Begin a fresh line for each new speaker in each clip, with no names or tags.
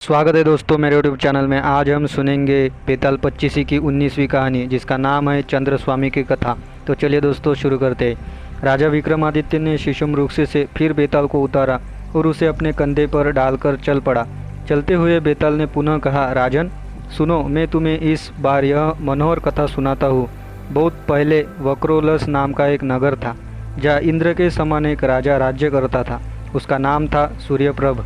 स्वागत है दोस्तों मेरे यूट्यूब चैनल में। आज हम सुनेंगे बेताल 25 की 19वीं कहानी, जिसका नाम है चंद्रस्वामी की कथा। तो चलिए दोस्तों शुरू करते हैं। राजा विक्रमादित्य ने शीशम वृक्ष से फिर बेताल को उतारा और उसे अपने कंधे पर डालकर चल पड़ा। चलते हुए बेताल ने पुनः कहा, राजन सुनो, मैं तुम्हें इस बार यह मनोहर कथा सुनाता हूँ। बहुत पहले वक्रोलस नाम का एक नगर था, जहाँ इंद्र के समान एक राजा राज्य करता था। उसका नाम था सूर्यप्रभ।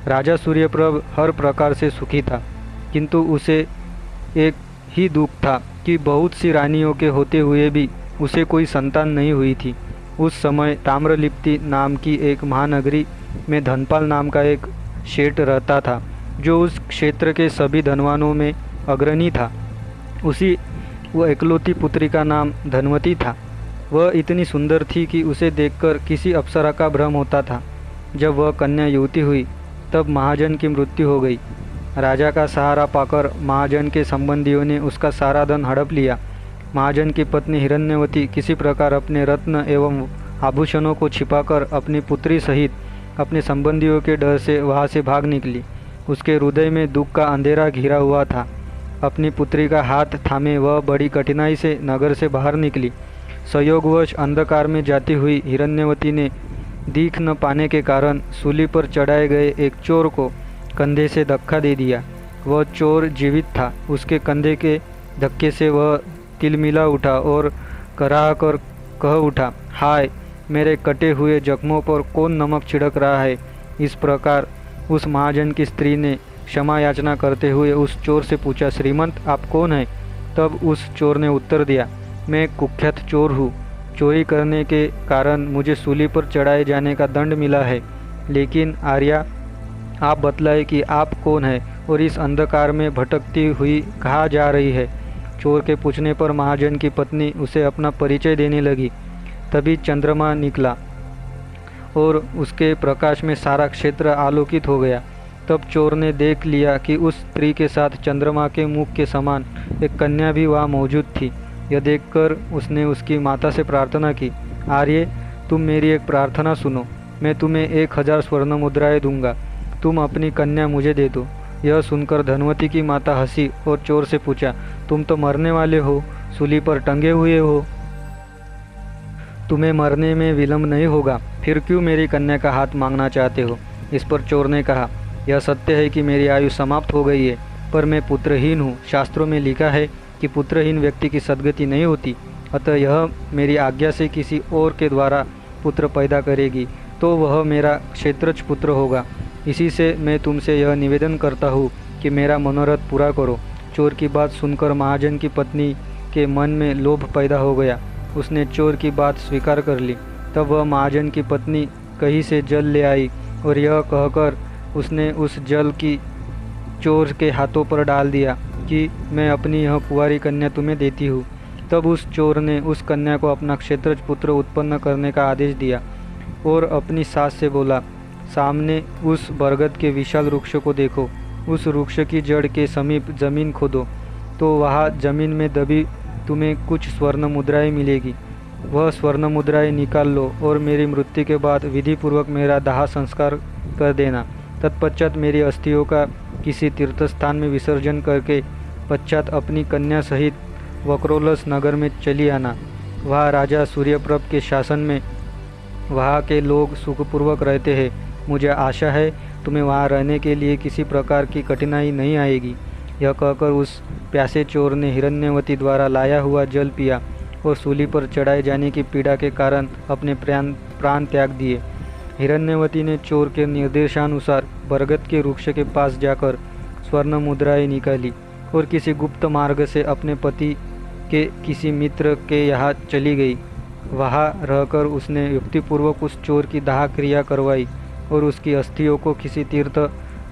राजा सूर्यप्रभ हर प्रकार से सुखी था, किंतु उसे एक ही दुख था कि बहुत सी रानियों के होते हुए भी उसे कोई संतान नहीं हुई थी। उस समय ताम्रलिप्ति नाम की एक महानगरी में धनपाल नाम का एक सेठ रहता था, जो उस क्षेत्र के सभी धनवानों में अग्रणी था। उसी वह एकलौती पुत्री का नाम धनवती था। वह इतनी सुंदर थी कि उसे देखकर किसी अप्सरा का भ्रम होता था। जब वह कन्या युवती हुई तब महाजन की मृत्यु हो गई। राजा का सहारा पाकर महाजन के संबंधियों ने उसका सारा धन हड़प लिया। महाजन की पत्नी हिरण्यवती किसी प्रकार अपने रत्न एवं आभूषणों को छिपाकर अपनी पुत्री सहित अपने संबंधियों के डर से वहाँ से भाग निकली। उसके हृदय में दुख का अंधेरा घिरा हुआ था। अपनी पुत्री का हाथ थामे वह बड़ी कठिनाई से नगर से बाहर निकली। संयोगवश अंधकार में जाती हुई हिरण्यवती ने दिख न पाने के कारण सूली पर चढ़ाए गए एक चोर को कंधे से धक्का दे दिया। वह चोर जीवित था। उसके कंधे के धक्के से वह तिलमिला उठा और कराह कर कह उठा, हाय, मेरे कटे हुए जख्मों पर कौन नमक छिड़क रहा है। इस प्रकार उस महाजन की स्त्री ने क्षमा याचना करते हुए उस चोर से पूछा, श्रीमंत आप कौन हैं? तब उस चोर ने उत्तर दिया, मैं एक कुख्यात चोर हूँ। चोरी करने के कारण मुझे सूली पर चढ़ाए जाने का दंड मिला है। लेकिन आर्या, आप बतलाए कि आप कौन हैं और इस अंधकार में भटकती हुई कहाँ जा रही है। चोर के पूछने पर महाजन की पत्नी उसे अपना परिचय देने लगी। तभी चंद्रमा निकला और उसके प्रकाश में सारा क्षेत्र आलोकित हो गया। तब चोर ने देख लिया कि उस स्त्री के साथ चंद्रमा के मुख के समान एक कन्या भी वहाँ मौजूद थी। यह देखकर उसने उसकी माता से प्रार्थना की, आर्य, तुम मेरी एक प्रार्थना सुनो। मैं तुम्हें 1000 स्वर्ण मुद्राएं दूंगा। तुम अपनी कन्या मुझे दे दो। यह सुनकर धनवती की माता हंसी और चोर से पूछा, तुम तो मरने वाले हो, सूली पर टंगे हुए हो, तुम्हें मरने में विलंब नहीं होगा, फिर क्यों मेरी कन्या का हाथ मांगना चाहते हो? इस पर चोर ने कहा, यह सत्य है कि मेरी आयु समाप्त हो गई है, पर मैं पुत्रहीन हूँ। शास्त्रों में लिखा है कि पुत्रहीन व्यक्ति की सद्गति नहीं होती। अतः यह मेरी आज्ञा से किसी और के द्वारा पुत्र पैदा करेगी तो वह मेरा क्षेत्रज पुत्र होगा। इसी से मैं तुमसे यह निवेदन करता हूँ कि मेरा मनोरथ पूरा करो। चोर की बात सुनकर महाजन की पत्नी के मन में लोभ पैदा हो गया। उसने चोर की बात स्वीकार कर ली। तब वह महाजन की पत्नी कहीं से जल ले आई और यह कहकर उसने उस जल की चोर के हाथों पर डाल दिया कि मैं अपनी यह कुंवारी कन्या तुम्हें देती हूँ। तब उस चोर ने उस कन्या को अपना क्षेत्रज पुत्र उत्पन्न करने का आदेश दिया और अपनी सास से बोला, सामने उस बरगद के विशाल वृक्ष को देखो। उस वृक्ष की जड़ के समीप जमीन खोदो तो वहाँ जमीन में दबी तुम्हें कुछ स्वर्ण मुद्राएं मिलेगी। वह स्वर्ण मुद्राएं निकाल लो और मेरी मृत्यु के बाद विधिपूर्वक मेरा दाह संस्कार कर देना। तत्पश्चात मेरी अस्थियों का किसी तीर्थ स्थान में विसर्जन करके पश्चात अपनी कन्या सहित वक्रोलस नगर में चली आना। वहाँ राजा सूर्यप्रभ के शासन में वहाँ के लोग सुखपूर्वक रहते हैं। मुझे आशा है तुम्हें वहाँ रहने के लिए किसी प्रकार की कठिनाई नहीं आएगी। यह कहकर उस प्यासे चोर ने हिरण्यवती द्वारा लाया हुआ जल पिया और सूली पर चढ़ाए जाने की पीड़ा के कारण अपने प्राण त्याग दिए। हिरण्यवती ने चोर के निर्देशानुसार बरगद के वृक्ष के पास जाकर स्वर्ण मुद्राएं निकाली और किसी गुप्त मार्ग से अपने पति के किसी मित्र के यहाँ चली गई। वहाँ रहकर उसने युक्तिपूर्वक उस चोर की दाह क्रिया करवाई और उसकी अस्थियों को किसी तीर्थ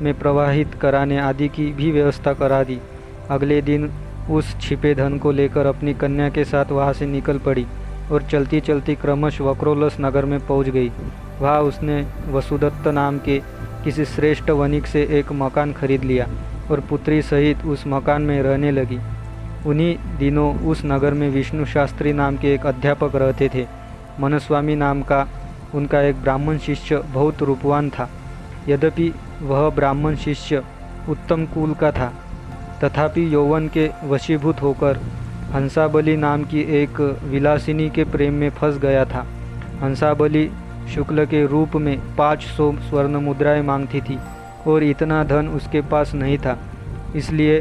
में प्रवाहित कराने आदि की भी व्यवस्था करा दी। अगले दिन उस छिपे धन को लेकर अपनी कन्या के साथ वहाँ से निकल पड़ी और चलती चलती क्रमश वक्रोलस नगर में पहुँच गई। वहाँ उसने वसुदत्त नाम के किसी श्रेष्ठ वणिक से एक मकान खरीद लिया और पुत्री सहित उस मकान में रहने लगी। उन्हीं दिनों उस नगर में विष्णु शास्त्री नाम के एक अध्यापक रहते थे। मनस्वामी नाम का उनका एक ब्राह्मण शिष्य बहुत रूपवान था। यद्यपि वह ब्राह्मण शिष्य उत्तम कुल का था, तथापि यौवन के वशीभूत होकर हंसाबली नाम की एक विलासिनी के प्रेम में फंस गया था। हंसाबली शुक्ल के रूप में 500 स्वर्ण मुद्राएं मांगती थी और इतना धन उसके पास नहीं था, इसलिए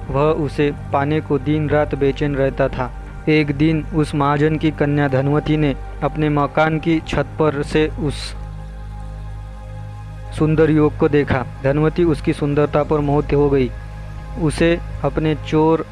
वह उसे पाने को दिन रात बेचैन रहता था। एक दिन उस महाजन की कन्या धनवती ने अपने मकान की छत पर से उस सुंदर युवक को देखा। धनवती उसकी सुंदरता पर मोहित हो गई। उसे अपने चोर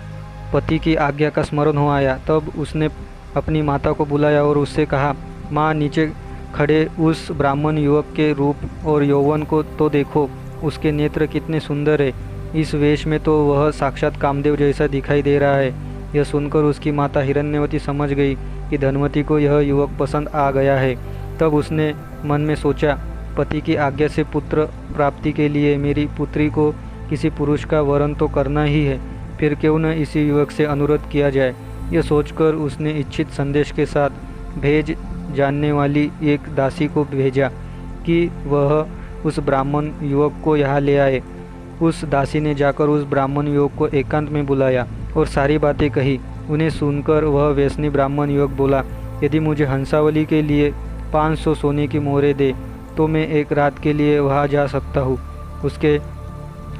पति की आज्ञा का स्मरण हो आया। तब उसने अपनी माता को बुलाया और उससे कहा, माँ, नीचे खड़े उस ब्राह्मण युवक के रूप और यौवन को तो देखो, उसके नेत्र कितने सुंदर है। इस वेश में तो वह साक्षात कामदेव जैसा दिखाई दे रहा है। यह सुनकर उसकी माता हिरण्यवती समझ गई कि धनवती को यह युवक पसंद आ गया है। तब उसने मन में सोचा, पति की आज्ञा से पुत्र प्राप्ति के लिए मेरी पुत्री को किसी पुरुष का वरण तो करना ही है, फिर क्यों न इसी युवक से अनुरोध किया जाए। यह सोचकर उसने इच्छित संदेश के साथ भेज जानने वाली एक दासी को भेजा कि वह उस ब्राह्मण युवक को यहाँ ले आए। उस दासी ने जाकर उस ब्राह्मण युवक को एकांत में बुलाया और सारी बातें कही। उन्हें सुनकर वह व्यसनी ब्राह्मण युवक बोला, यदि मुझे हंसावली के लिए 500 सोने की मोहरें दे तो मैं एक रात के लिए वहाँ जा सकता हूँ। उसके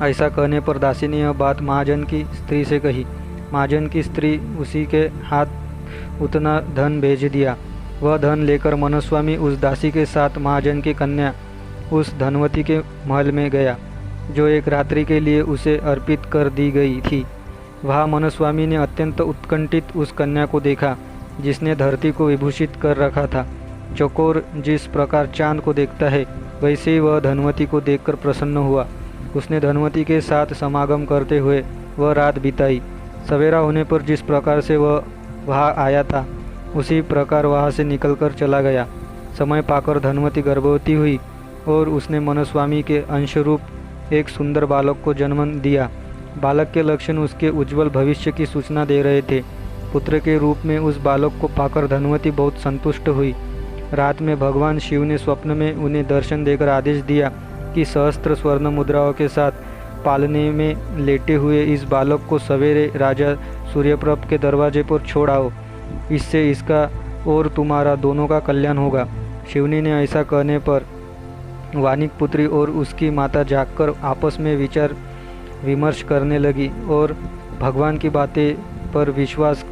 ऐसा कहने पर दासी ने यह बात महाजन की स्त्री से कही। महाजन की स्त्री उसी के हाथ उतना धन भेज दिया। वह धन लेकर मनस्वामी उस दासी के साथ महाजन की कन्या उस धनवती के महल में गया, जो एक रात्रि के लिए उसे अर्पित कर दी गई थी। वहाँ मनस्वामी ने अत्यंत उत्कंठित उस कन्या को देखा, जिसने धरती को विभूषित कर रखा था। चकोर जिस प्रकार चांद को देखता है, वैसे ही वह धनवती को देखकर प्रसन्न हुआ। उसने धनवती के साथ समागम करते हुए वह रात बिताई। सवेरा होने पर जिस प्रकार से वह वहाँ आया था, उसी प्रकार वहाँ से निकलकर चला गया। समय पाकर धनवती गर्भवती हुई और उसने मनस्वामी के अंशरूप एक सुंदर बालक को जन्म दिया। बालक के लक्षण उसके उज्जवल भविष्य की सूचना दे रहे थे। पुत्र के रूप में उस बालक को पाकर धनवती बहुत संतुष्ट हुई। रात में भगवान शिव ने स्वप्न में उन्हें दर्शन देकर आदेश दिया कि सहस्त्र स्वर्ण मुद्राओं के साथ पालने में लेटे हुए इस बालक को सवेरे राजा सूर्यप्रभ के दरवाजे पर छोड़ आओ। इससे इसका और तुम्हारा दोनों का कल्याण होगा। शिवनी ने ऐसा कहने पर वानिक पुत्री और उसकी माता जागकर आपस में विचार विमर्श करने लगी और भगवान की बातें पर विश्वास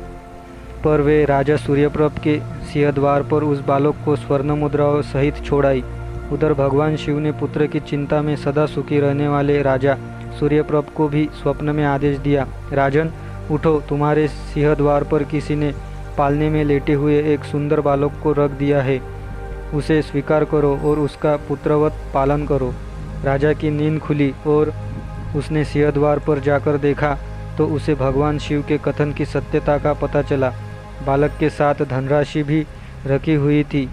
पर वे राजा सूर्यप्रभ के सिंहद्वार पर उस बालक को स्वर्ण मुद्राओं सहित छोड़ाई। उधर भगवान शिव ने पुत्र की चिंता में सदा सुखी रहने वाले राजा सूर्यप्रभ को भी स्वप्न में आदेश दिया, राजन उठो, तुम्हारे सिंहद्वार पर किसी ने पालने में लेटे हुए एक सुंदर बालक को रख दिया है। उसे स्वीकार करो और उसका पुत्रवत पालन करो। राजा की नींद खुली और उसने सिंहद्वार पर जाकर देखा तो उसे भगवान शिव के कथन की सत्यता का पता चला। बालक के साथ धनराशि भी रखी हुई थी।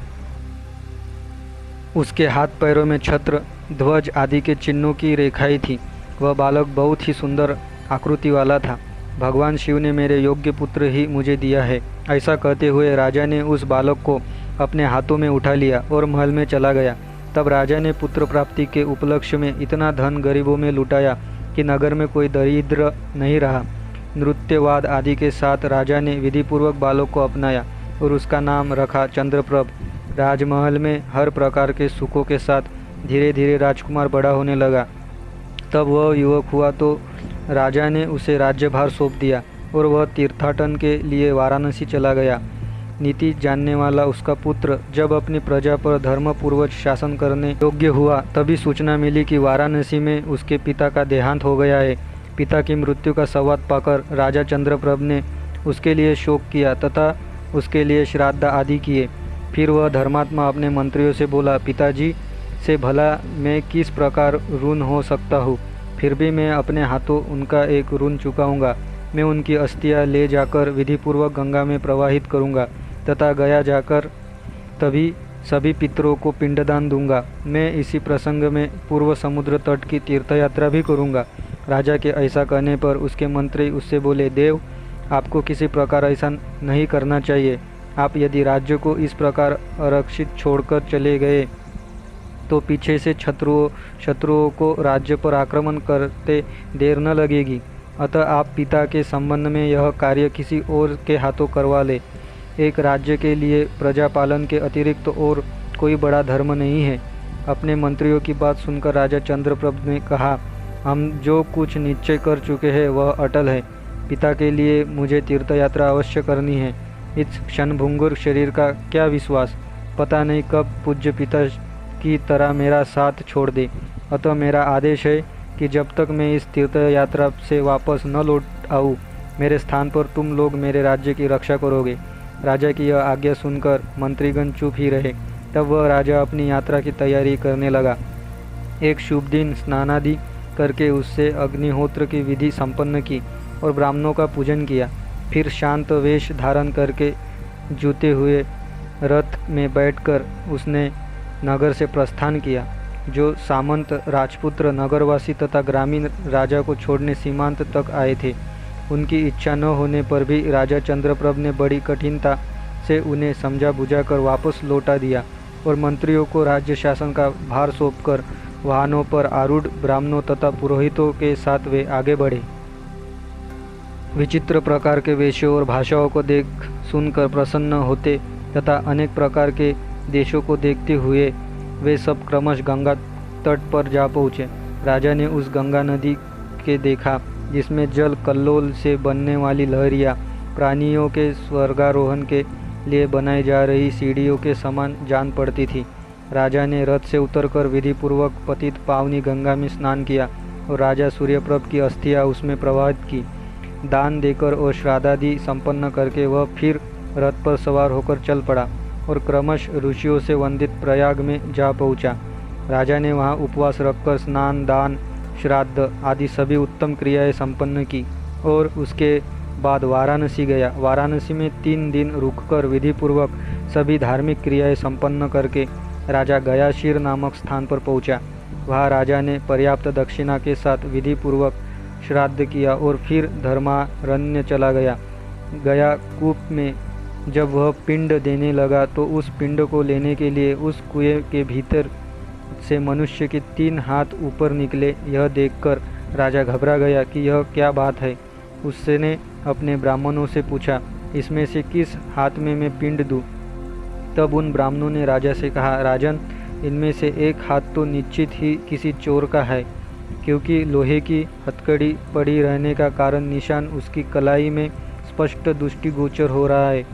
उसके हाथ पैरों में छत्र, ध्वज आदि के चिन्हों की रेखाएं थी। वह बालक बहुत ही सुंदर आकृति वाला था। भगवान शिव ने मेरे योग्य पुत्र ही मुझे दिया है। ऐसा कहते हुए राजा ने उस बालक को अपने हाथों में उठा लिया और महल में चला गया। तब राजा ने पुत्र प्राप्ति के उपलक्ष्य में इतना धन गरीबों में लुटाया कि नगर में कोई दरिद्र नहीं रहा। नृत्यवाद आदि के साथ राजा ने विधिपूर्वक बालक को अपनाया और उसका नाम रखा चंद्रप्रभ। राजमहल में हर प्रकार के सुखों के साथ धीरे धीरे राजकुमार बड़ा होने लगा। तब वह युवक हुआ तो राजा ने उसे राज्यभार सौंप दिया और वह तीर्थाटन के लिए वाराणसी चला गया। नीति जानने वाला उसका पुत्र जब अपनी प्रजा पर धर्मपूर्वक शासन करने योग्य हुआ, तभी सूचना मिली कि वाराणसी में उसके पिता का देहांत हो गया है। पिता की मृत्यु का संवाद पाकर राजा चंद्रप्रभ ने उसके लिए शोक किया तथा उसके लिए श्राद्ध आदि किए। फिर वह धर्मात्मा अपने मंत्रियों से बोला, पिताजी से भला मैं किस प्रकार ऋण हो सकता हूँ, फिर भी मैं अपने हाथों उनका एक ऋण चुकाऊंगा। मैं उनकी अस्थियाँ ले जाकर विधिपूर्वक गंगा में प्रवाहित करूंगा तथा गया जाकर तभी सभी पितरों को पिंडदान दूंगा। मैं इसी प्रसंग में पूर्व समुद्र तट की तीर्थयात्रा भी करूंगा। राजा के ऐसा कहने पर उसके मंत्री उससे बोले, देव, आपको किसी प्रकार ऐसा नहीं करना चाहिए। आप यदि राज्य को इस प्रकार आरक्षित छोड़कर चले गए तो पीछे से शत्रुओं को राज्य पर आक्रमण करते देर न लगेगी। अतः आप पिता के संबंध में यह कार्य किसी और के हाथों करवा ले। एक राज्य के लिए प्रजा पालन के अतिरिक्त और कोई बड़ा धर्म नहीं है। अपने मंत्रियों की बात सुनकर राजा चंद्रप्रभ ने कहा, हम जो कुछ निश्चय कर चुके हैं वह अटल है। पिता के लिए मुझे तीर्थ यात्रा अवश्य करनी है। इस क्षणभंगुर शरीर का क्या विश्वास, पता नहीं कब पूज्य पिता की तरह मेरा साथ छोड़ दे। अतः मेरा आदेश है कि जब तक मैं इस तीर्थ यात्रा से वापस न लौट आऊँ, मेरे स्थान पर तुम लोग मेरे राज्य की रक्षा करोगे। राजा की यह आज्ञा सुनकर मंत्रीगण चुप ही रहे। तब वह राजा अपनी यात्रा की तैयारी करने लगा। एक शुभ दिन स्नानादि करके उससे अग्निहोत्र की विधि संपन्न की और ब्राह्मणों का पूजन किया। फिर शांत वेश धारण करके जूते हुए रथ में बैठकर उसने नगर से प्रस्थान किया। जो सामंत राजपुत्र नगरवासी तथा ग्रामीण राजा को छोड़ने सीमांत तक आए थे, उनकी इच्छा न होने पर भी राजा चंद्रप्रभ ने बड़ी कठिनता से उन्हें समझा बुझाकर वापस लौटा दिया और मंत्रियों को राज्य शासन का भार सौंपकर वाहनों पर आरूढ़ ब्राह्मणों तथा पुरोहितों के साथ वे आगे बढ़े। विचित्र प्रकार के वेशों और भाषाओं को देख सुनकर प्रसन्न होते तथा अनेक प्रकार के देशों को देखते हुए वे सब क्रमश गंगा तट पर जा पहुँचे। राजा ने उस गंगा नदी के देखा जिसमें जल कल्लोल से बनने वाली लहरियाँ प्राणियों के स्वर्गारोहण के लिए बनाई जा रही सीढ़ियों के समान जान पड़ती थी। राजा ने रथ से उतरकर विधिपूर्वक पतित पावनी गंगा में स्नान किया और राजा सूर्यप्रभ की अस्थियाँ उसमें प्रवाहित की। दान देकर और श्राद्धादि संपन्न करके वह फिर रथ पर सवार होकर चल पड़ा और क्रमश ऋषियों से वंदित प्रयाग में जा पहुंचा। राजा ने वहां उपवास रखकर स्नान, दान, श्राद्ध आदि सभी उत्तम क्रियाएं संपन्न की और उसके बाद वाराणसी गया। वाराणसी में 3 दिन रुककर विधिपूर्वक सभी धार्मिक क्रियाएं संपन्न करके राजा गयाशीर नामक स्थान पर पहुंचा। वहां राजा ने पर्याप्त दक्षिणा के साथ विधिपूर्वक श्राद्ध किया और फिर धर्मारण्य चला गया। गया कूप में जब वह पिंड देने लगा तो उस पिंड को लेने के लिए उस कुएं के भीतर से मनुष्य के 3 हाथ ऊपर निकले। यह देखकर राजा घबरा गया कि यह क्या बात है। उसने अपने ब्राह्मणों से पूछा, इसमें से किस हाथ में मैं पिंड दूँ? तब उन ब्राह्मणों ने राजा से कहा, राजन, इनमें से एक हाथ तो निश्चित ही किसी चोर का है, क्योंकि लोहे की हथकड़ी पड़ी रहने का कारण निशान उसकी कलाई में स्पष्ट दृष्टिगोचर हो रहा है।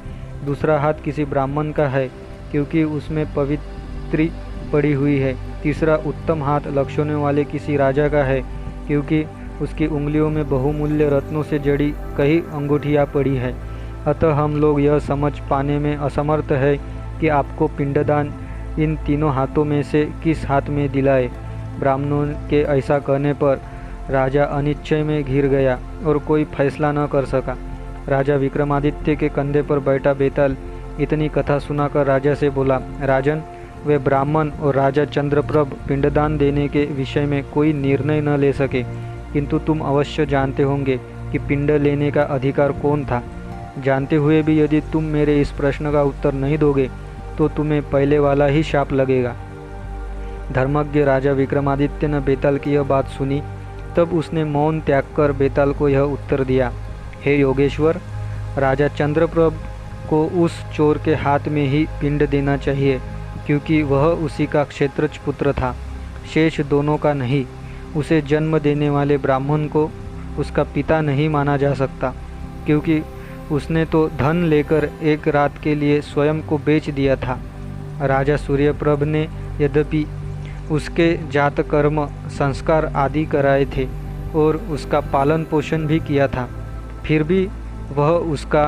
दूसरा हाथ किसी ब्राह्मण का है, क्योंकि उसमें पवित्री पड़ी हुई है। तीसरा उत्तम हाथ लक्षणों वाले किसी राजा का है, क्योंकि उसकी उंगलियों में बहुमूल्य रत्नों से जड़ी कई अंगूठियाँ पड़ी है। अतः हम लोग यह समझ पाने में असमर्थ है कि आपको पिंडदान इन तीनों हाथों में से किस हाथ में दिलाए। ब्राह्मणों के ऐसा कहने पर राजा अनिश्चय में घिर गया और कोई फैसला न कर सका। राजा विक्रमादित्य के कंधे पर बैठा बेताल इतनी कथा सुनाकर राजा से बोला, राजन, वे ब्राह्मण और राजा चंद्रप्रभ पिंडदान देने के विषय में कोई निर्णय न ले सके, किंतु तुम अवश्य जानते होंगे कि पिंड लेने का अधिकार कौन था। जानते हुए भी यदि तुम मेरे इस प्रश्न का उत्तर नहीं दोगे तो तुम्हें पहले वाला ही शाप लगेगा। धर्मज्ञ राजा विक्रमादित्य ने बेताल की यह बात सुनी। तब उसने मौन त्याग कर बेताल को यह उत्तर दिया, हे योगेश्वर, राजा चंद्रप्रभ को उस चोर के हाथ में ही पिंड देना चाहिए, क्योंकि वह उसी का क्षेत्रज पुत्र था, शेष दोनों का नहीं। उसे जन्म देने वाले ब्राह्मण को उसका पिता नहीं माना जा सकता, क्योंकि उसने तो धन लेकर एक रात के लिए स्वयं को बेच दिया था। राजा सूर्यप्रभ ने यद्यपि उसके जात कर्म संस्कार आदि कराए थे और उसका पालन पोषण भी किया था, फिर भी वह उसका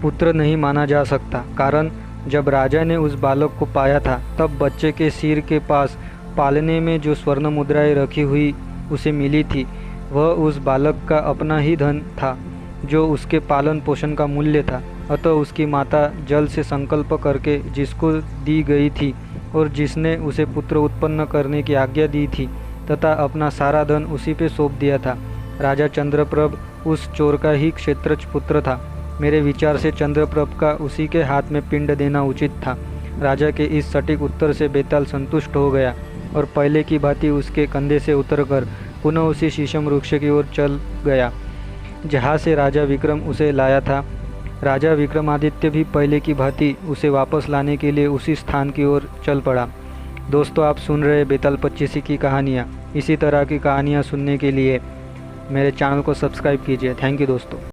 पुत्र नहीं माना जा सकता। कारण जब राजा ने उस बालक को पाया था तब बच्चे के सिर के पास पालने में जो स्वर्ण मुद्राएं रखी हुई उसे मिली थी, वह उस बालक का अपना ही धन था जो उसके पालन पोषण का मूल्य था। अतः उसकी माता जल से संकल्प करके जिसको दी गई थी और जिसने उसे पुत्र उत्पन्न करने की आज्ञा दी थी तथा अपना सारा धन उसी पे सौंप दिया था। राजा चंद्रप्रभ उस चोर का ही क्षेत्रज पुत्र था। मेरे विचार से चंद्रप्रभ का उसी के हाथ में पिंड देना उचित था। राजा के इस सटीक उत्तर से बेताल संतुष्ट हो गया और पहले की भांति उसके कंधे से उतरकर पुनः उसी शीशम वृक्ष की ओर चल गया जहाँ से राजा विक्रम उसे लाया था। राजा विक्रमादित्य भी पहले की भांति उसे वापस लाने के लिए उसी स्थान की ओर चल पड़ा। दोस्तों, आप सुन रहे बेताल पच्चीसी की कहानियाँ। इसी तरह की कहानियाँ सुनने के लिए मेरे चैनल को सब्सक्राइब कीजिए। थैंक यू दोस्तों।